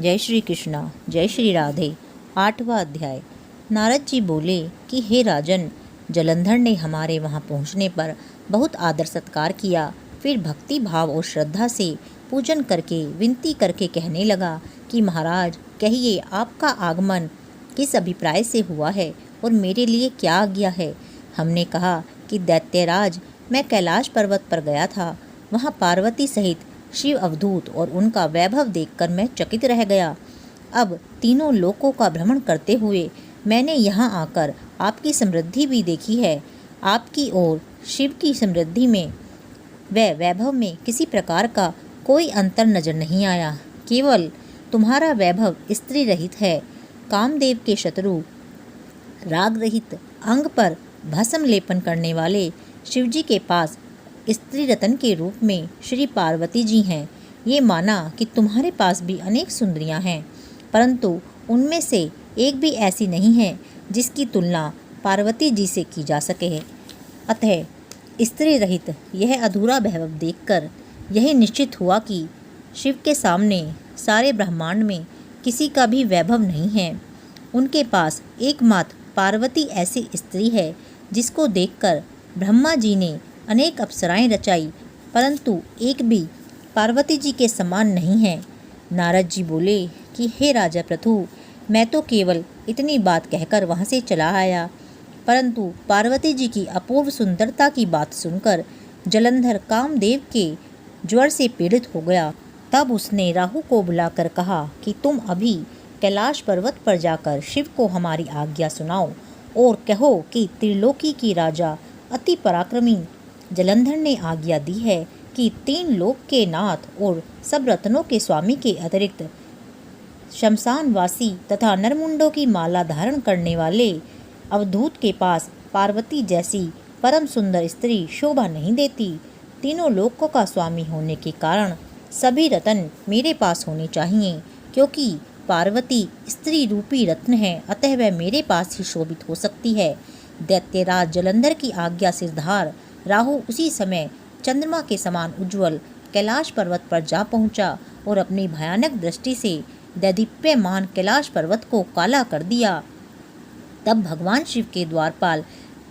जय श्री कृष्णा, जय श्री राधे। 8वां अध्याय। नारद जी बोले कि हे राजन, जलंधर ने हमारे वहाँ पहुँचने पर बहुत आदर सत्कार किया। फिर भक्ति भाव और श्रद्धा से पूजन करके विनती करके कहने लगा कि महाराज कहिए, आपका आगमन किस अभिप्राय से हुआ है और मेरे लिए क्या आज्ञा है। हमने कहा कि दैत्यराज, मैं कैलाश पर्वत पर गया था। वहाँ पार्वती सहित शिव अवधूत और उनका वैभव देखकर मैं चकित रह गया। अब तीनों लोकों का भ्रमण करते हुए मैंने यहाँ आकर आपकी समृद्धि भी देखी है। आपकी और शिव की समृद्धि में व वैभव में किसी प्रकार का कोई अंतर नजर नहीं आया। केवल तुम्हारा वैभव स्त्री रहित है। कामदेव के शत्रु राग रहित अंग पर भस्म लेपन करने वाले शिवजी के पास स्त्री रतन के रूप में श्री पार्वती जी हैं। ये माना कि तुम्हारे पास भी अनेक सुंदरियां हैं, परंतु उनमें से एक भी ऐसी नहीं है जिसकी तुलना पार्वती जी से की जा सके। अतः स्त्री रहित यह अधूरा वैभव देखकर यह निश्चित हुआ कि शिव के सामने सारे ब्रह्मांड में किसी का भी वैभव नहीं है। उनके पास एकमात्र पार्वती ऐसी स्त्री है जिसको देखकर ब्रह्मा जी ने अनेक अप्सराएं रचाई, परंतु एक भी पार्वती जी के समान नहीं है। नारद जी बोले कि हे राजा प्रथु, मैं तो केवल इतनी बात कहकर वहाँ से चला आया, परंतु पार्वती जी की अपूर्व सुंदरता की बात सुनकर जलंधर कामदेव के ज्वर से पीड़ित हो गया। तब उसने राहु को बुलाकर कहा कि तुम अभी कैलाश पर्वत पर जाकर शिव को हमारी आज्ञा सुनाओ और कहो कि त्रिलोकी की राजा अति पराक्रमी जलंधर ने आज्ञा दी है कि 3 लोक के नाथ और सब रत्नों के स्वामी के अतिरिक्त शमशानवासी तथा नरमुंडों की माला धारण करने वाले अवधूत के पास पार्वती जैसी परम सुंदर स्त्री शोभा नहीं देती। तीनों लोकों का स्वामी होने के कारण सभी रत्न मेरे पास होने चाहिए, क्योंकि पार्वती स्त्री रूपी रत्न है, अतः वह मेरे पास ही शोभित हो सकती है। दैत्यराज जलंधर की आज्ञा सिरधार राहु उसी समय चंद्रमा के समान उज्ज्वल कैलाश पर्वत पर जा पहुंचा और अपनी भयानक दृष्टि से दैदीप्यमान कैलाश पर्वत को काला कर दिया। तब भगवान शिव के द्वारपाल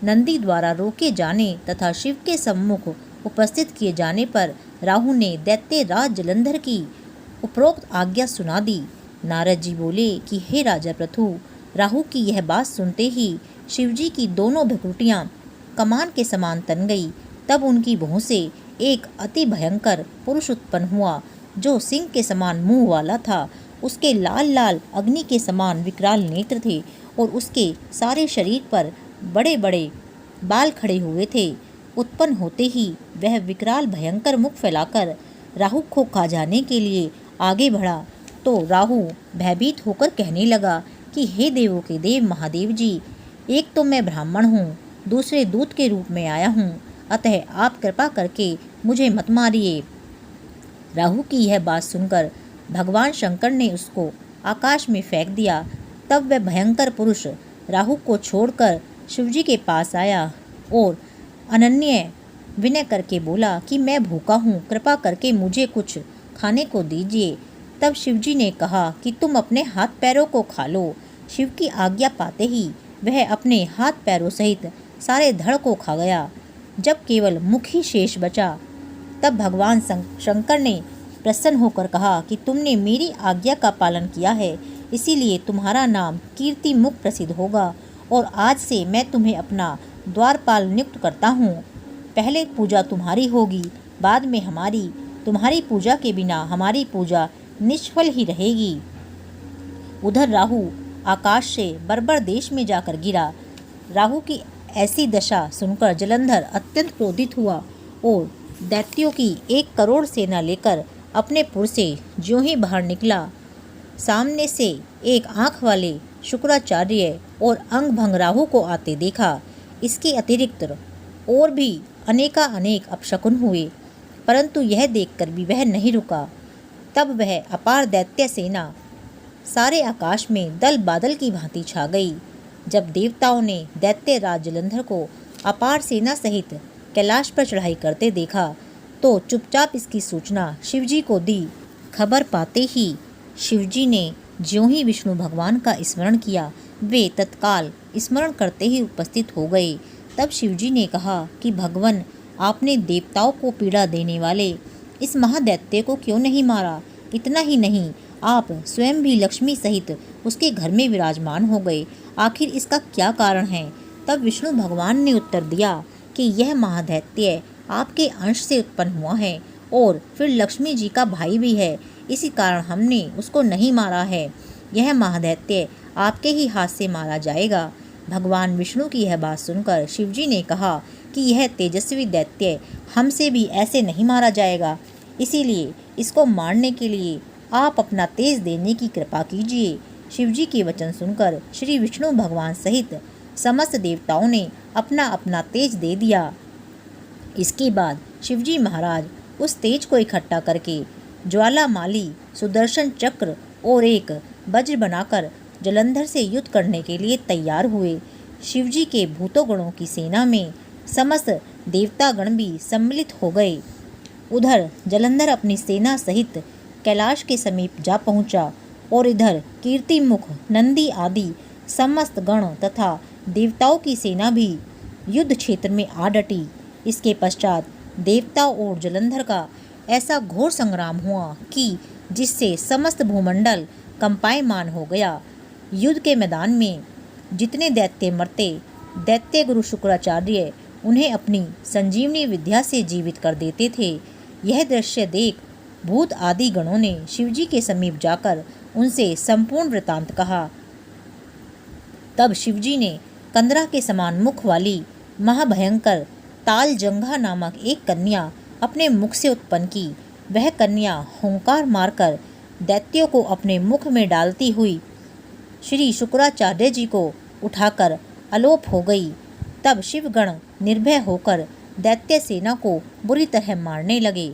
नंदी द्वारा रोके जाने तथा शिव के सम्मुख उपस्थित किए जाने पर राहु ने दैत्यराज जलंधर की उपरोक्त आज्ञा सुना दी। नारद जी बोले कि हे राजा प्रथु, राहु की यह बात सुनते ही शिवजी की दोनों भ्रुकुटियां कमान के समान तन गई। तब उनकी भौं से एक अति भयंकर पुरुष उत्पन्न हुआ, जो सिंह के समान मुंह वाला था। उसके लाल लाल अग्नि के समान विकराल नेत्र थे और उसके सारे शरीर पर बड़े बड़े बाल खड़े हुए थे। उत्पन्न होते ही वह विकराल भयंकर मुख फैलाकर राहु को खा जाने के लिए आगे बढ़ा, तो राहु भयभीत होकर कहने लगा कि हे देवों के देव महादेव जी, एक तो मैं ब्राह्मण हूँ, दूसरे दूत के रूप में आया हूँ, अतः आप कृपा करके मुझे मत मारिए। राहु की यह बात सुनकर भगवान शंकर ने उसको आकाश में फेंक दिया। तब वह भयंकर पुरुष राहु को छोड़कर शिवजी के पास आया और अनन्य विनय करके बोला कि मैं भूखा हूँ, कृपा करके मुझे कुछ खाने को दीजिए। तब शिवजी ने कहा कि तुम अपने हाथ पैरों को खा लो। शिव की आज्ञा पाते ही वह अपने हाथ पैरों सहित सारे धड़ को खा गया। जब केवल मुख ही शेष बचा, तब भगवान शंकर ने प्रसन्न होकर कहा कि तुमने मेरी आज्ञा का पालन किया है, इसीलिए तुम्हारा नाम कीर्ति मुख प्रसिद्ध होगा और आज से मैं तुम्हें अपना द्वारपाल नियुक्त करता हूँ। पहले पूजा तुम्हारी होगी, बाद में हमारी। तुम्हारी पूजा के बिना हमारी पूजा निष्फल ही रहेगी। उधर राहु आकाश से बर्बर देश में जाकर गिरा। राहु की ऐसी दशा सुनकर जलंधर अत्यंत क्रोधित हुआ और दैत्यों की 1 करोड़ सेना लेकर अपने पुर से ज्यों ही बाहर निकला, सामने से एक आँख वाले शुक्राचार्य और अंग भंग राहु को आते देखा। इसके अतिरिक्त और भी अनेक अपशकुन हुए, परंतु यह देखकर भी वह नहीं रुका। तब वह अपार दैत्य सेना सारे आकाश में दल बादल की भांति छा गई। जब देवताओं ने दैत्यराज जलंधर को अपार सेना सहित कैलाश पर चढ़ाई करते देखा, तो चुपचाप इसकी सूचना शिवजी को दी। खबर पाते ही शिवजी ने ज्यों ही विष्णु भगवान का स्मरण किया, वे तत्काल स्मरण करते ही उपस्थित हो गए। तब शिवजी ने कहा कि भगवान, आपने देवताओं को पीड़ा देने वाले इस महादैत्य को क्यों नहीं मारा? इतना ही नहीं, आप स्वयं भी लक्ष्मी सहित उसके घर में विराजमान हो गए। आखिर इसका क्या कारण है? तब विष्णु भगवान ने उत्तर दिया कि यह महादैत्य आपके अंश से उत्पन्न हुआ है और फिर लक्ष्मी जी का भाई भी है, इसी कारण हमने उसको नहीं मारा है। यह महादैत्य आपके ही हाथ से मारा जाएगा। भगवान विष्णु की यह बात सुनकर शिवजी ने कहा कि यह तेजस्वी दैत्य हमसे भी ऐसे नहीं मारा जाएगा, इसीलिए इसको मारने के लिए आप अपना तेज देने की कृपा कीजिए। शिवजी के वचन सुनकर श्री विष्णु भगवान सहित समस्त देवताओं ने अपना अपना तेज दे दिया। इसके बाद शिवजी महाराज उस तेज को इकट्ठा करके ज्वालामाली, सुदर्शन चक्र और एक वज्र बनाकर जलंधर से युद्ध करने के लिए तैयार हुए। शिवजी के भूतों गणों की सेना में समस्त देवतागण भी सम्मिलित हो गए। उधर जलंधर अपनी सेना सहित कैलाश के समीप जा पहुंचा और इधर कीर्तिमुख, नंदी आदि समस्त गण तथा देवताओं की सेना भी युद्ध क्षेत्र में आ डटी। इसके पश्चात देवताओं और जलंधर का ऐसा घोर संग्राम हुआ कि जिससे समस्त भूमंडल कंपायमान हो गया। युद्ध के मैदान में जितने दैत्य मरते, दैत्य गुरु शुक्राचार्य उन्हें अपनी संजीवनी विद्या से जीवित कर देते थे। यह दृश्य देख भूत आदि गणों ने शिवजी के समीप जाकर उनसे संपूर्ण वृतांत कहा। तब शिवजी ने कंदरा के समान मुख वाली महाभयंकर तालजंघा नामक एक कन्या अपने मुख से उत्पन्न की। वह कन्या हुंकार मारकर दैत्यों को अपने मुख में डालती हुई श्री शुक्राचार्य जी को उठाकर अलोप हो गई। तब शिवगण निर्भय होकर दैत्य सेना को बुरी तरह मारने लगे।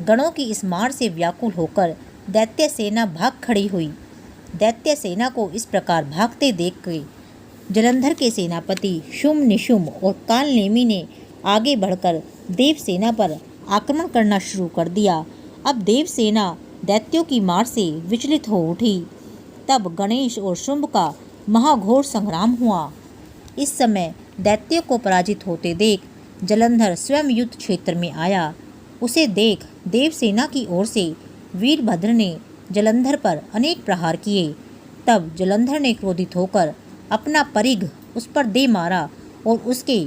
गणों की इस मार से व्याकुल होकर दैत्य सेना भाग खड़ी हुई। दैत्य सेना को इस प्रकार भागते देख के जलंधर के सेनापति शुम्भ, निशुम्भ और कालनेमी ने आगे बढ़कर देव सेना पर आक्रमण करना शुरू कर दिया। अब देव सेना दैत्यों की मार से विचलित हो उठी। तब गणेश और शुंभ का महाघोर संग्राम हुआ। इस समय दैत्यों को पराजित होते देख जलंधर स्वयं युद्ध क्षेत्र में आया। उसे देख देवसेना की ओर से वीरभद्र ने जलंधर पर अनेक प्रहार किए। तब जलंधर ने क्रोधित होकर अपना परिघ उस पर दे मारा और उसके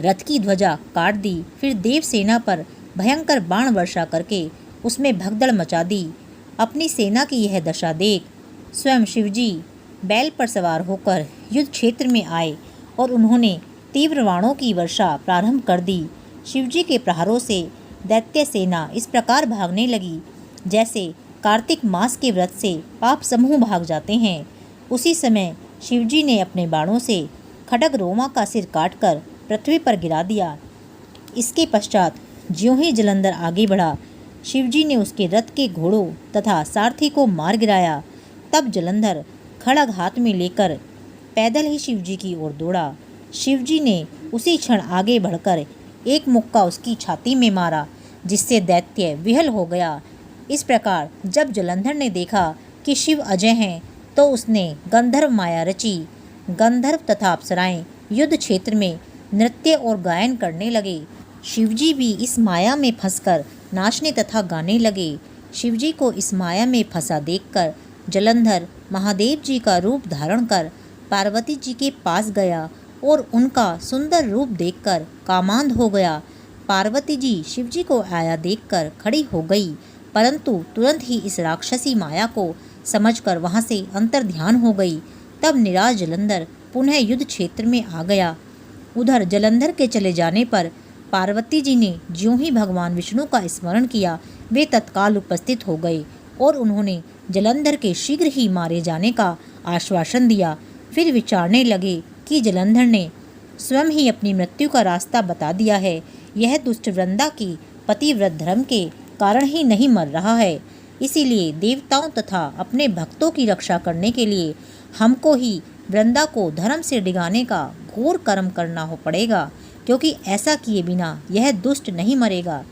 रथ की ध्वजा काट दी। फिर देवसेना पर भयंकर बाण वर्षा करके उसमें भगदड़ मचा दी। अपनी सेना की यह दशा देख स्वयं शिवजी बैल पर सवार होकर युद्ध क्षेत्र में आए और उन्होंने तीव्र बाणों की वर्षा प्रारंभ कर दी। शिवजी के प्रहारों से दैत्य सेना इस प्रकार भागने लगी जैसे कार्तिक मास के व्रत से पाप समूह भाग जाते हैं। उसी समय शिवजी ने अपने बाणों से खड्ग रोमा का सिर काटकर पृथ्वी पर गिरा दिया। इसके पश्चात ज्यों ही जलंधर आगे बढ़ा, शिवजी ने उसके रथ के घोड़ों तथा सारथी को मार गिराया। तब जलंधर खड्ग हाथ में लेकर पैदल ही शिवजी की ओर दौड़ा। शिवजी ने उसी क्षण आगे बढ़कर एक मुक्का उसकी छाती में मारा, जिससे दैत्य विहल हो गया। इस प्रकार जब जलंधर ने देखा कि शिव अजय हैं, तो उसने गंधर्व माया रची। गंधर्व तथा अप्सराएं युद्ध क्षेत्र में नृत्य और गायन करने लगे। शिवजी भी इस माया में फंसकर नाचने तथा गाने लगे। शिवजी को इस माया में फंसा देखकर जलंधर महादेव जी का रूप धारण कर पार्वती जी के पास गया और उनका सुंदर रूप देखकर कामांध हो गया। पार्वती जी शिवजी को आया देखकर खड़ी हो गई, परंतु तुरंत ही इस राक्षसी माया को समझकर वहां से अंतर्ध्यान हो गई। तब निराश जलंधर पुनः युद्ध क्षेत्र में आ गया। उधर जलंधर के चले जाने पर पार्वती जी ने ज्यों ही भगवान विष्णु का स्मरण किया, वे तत्काल उपस्थित हो गए और उन्होंने जलंधर के शीघ्र ही मारे जाने का आश्वासन दिया। फिर विचारने लगे कि जलंधर ने स्वयं ही अपनी मृत्यु का रास्ता बता दिया है। यह दुष्ट वृंदा की पतिव्रत धर्म के कारण ही नहीं मर रहा है, इसीलिए देवताओं तथा अपने भक्तों की रक्षा करने के लिए हमको ही वृंदा को धर्म से डिगाने का घोर कर्म करना हो पड़ेगा, क्योंकि ऐसा किए बिना यह दुष्ट नहीं मरेगा।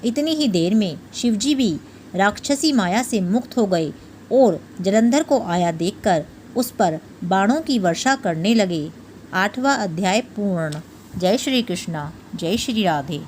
इतनी ही देर में शिवजी भी राक्षसी माया से मुक्त हो गए और जलंधर को आया देखकर उस पर बाणों की वर्षा करने लगे। 8वां अध्याय पूर्ण। जय श्री कृष्णा, जय श्री राधे।